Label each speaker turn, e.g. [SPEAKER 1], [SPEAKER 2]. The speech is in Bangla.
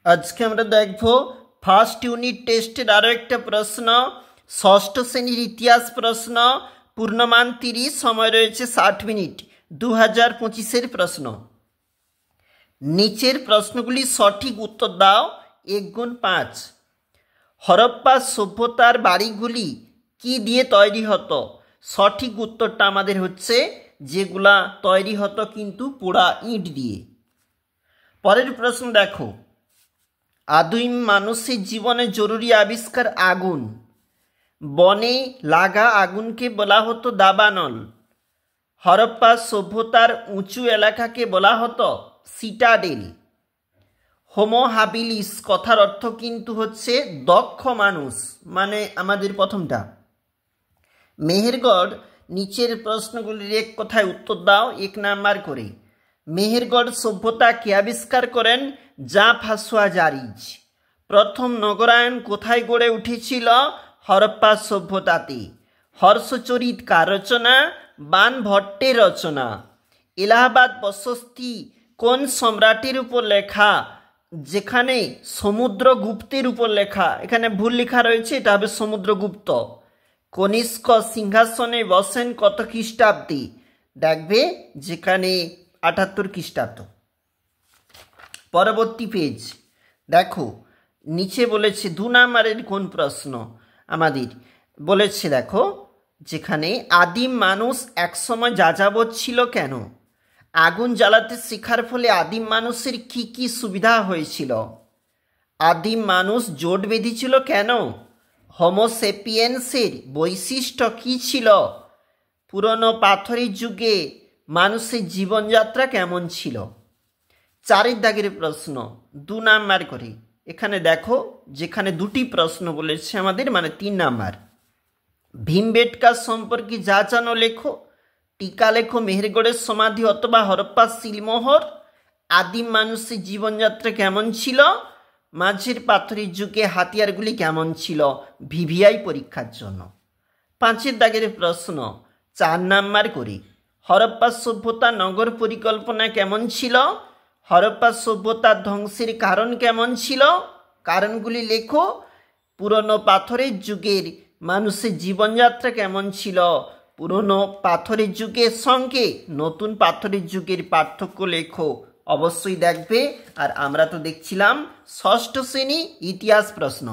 [SPEAKER 1] আজকে আমরা দেখব ফার্স্ট ইউনিট টেস্টের আরও একটা প্রশ্ন, ষষ্ঠ শ্রেণীর ইতিহাস প্রশ্ন। পূর্ণমান 30, সময় রয়েছে 60 মিনিট। 2025-এর প্রশ্ন। নিচের প্রশ্নগুলি সঠিক উত্তর দাও। 1 গুণ 5। হরপ্পা সভ্যতার বাড়িগুলি কি দিয়ে তৈরি হতো? সঠিক উত্তরটা আমাদের হচ্ছে যেগুলা তৈরি হতো কিন্তু পোড়া ইট দিয়ে। পরের প্রশ্ন দেখো, আদিম মানুষের জীবনে জরুরি আবিষ্কার আগুন। বনে লাগা আগুনকে বলা হতো দাবানল। হরপ্পা সভ্যতার উঁচু এলাকাকে বলা হতো সিটাডেল। হোমো হাবিলিস কথার অর্থ কিন্তু হচ্ছে দক্ষ মানুষ, মানে আমাদের প্রথমটা। মেহেরগড়, নিচের প্রশ্নগুলির এক কথায় উত্তর দাও 1 নাম্বার করে। মেহেরগড় সভ্যতা কে আবিষ্কার করেন? জাফাসোয়া জারিজ। প্রথম নগরায়ণ কোথায় গড়ে উঠেছিল? হরপ্পা সভ্যতাতে। হর্ষচরিত কার রচনা? বানভট্টের রচনা। এলাহাবাদ প্রশস্তি কোন সম্রাটের উপর লেখা? যেখানে সমুদ্রগুপ্তের উপর লেখা, এখানে ভুল লেখা রয়েছে, এটা হবে সমুদ্রগুপ্ত। কনিষ্ক সিংহাসনে বসেন কত খ্রিস্টাব্দে? দেখবে যেখানে 78 খ্রিস্টাব্দ। পরবর্তী পেজ দেখো, নিচে বলেছে 2 নাম্বারের কোন প্রশ্ন আমাদের বলেছে, দেখো যেখানে আদিম মানুষ একসময় যাযাবর ছিল কেন? আগুন জ্বালাতে শেখার ফলে আদিম মানুষের কি কি সুবিধা হয়েছিল? আদিম মানুষ জোট বেঁধেছিল কেন? হোমোসেপিয়েন্সের বৈশিষ্ট্য কী ছিল? পুরনো পাথরের যুগে মানুষের জীবনযাত্রা কেমন ছিল? 4 দাগের প্রশ্ন 2 নাম্বার করে। এখানে দেখো যেখানে 2টি প্রশ্ন বলেছে আমাদের, মানে 3 নাম্বার। ভীমবেটকা সম্পর্কে যা জানো লেখো। টিকা লেখো মেহেরগড়ের সমাধি অথবা হরপ্পা শিলমোহর। আদিম মানুষের জীবনযাত্রা কেমন ছিল? মাঝের পাথরের যুগে হাতিয়ারগুলি কেমন ছিল? ভিভিআই পরীক্ষার জন্য। 5 দাগের প্রশ্ন 4 নাম্বার করে। হরপ্পা সভ্যতা নগর পরিকল্পনা কেমন ছিল? হরপ্পা সভ্যতার ধ্বংসের কারণ কেমন ছিল? কারণগুলি লেখো। পুরনো পাথরের যুগের মানুষের জীবনযাত্রা কেমন ছিল? পুরনো পাথরের যুগের সঙ্গে নতুন পাথরের যুগের পার্থক্য লেখো। অবশ্যই দেখবে। আর আমরা তো দেখছিলাম ষষ্ঠ শ্রেণী ইতিহাস প্রশ্ন।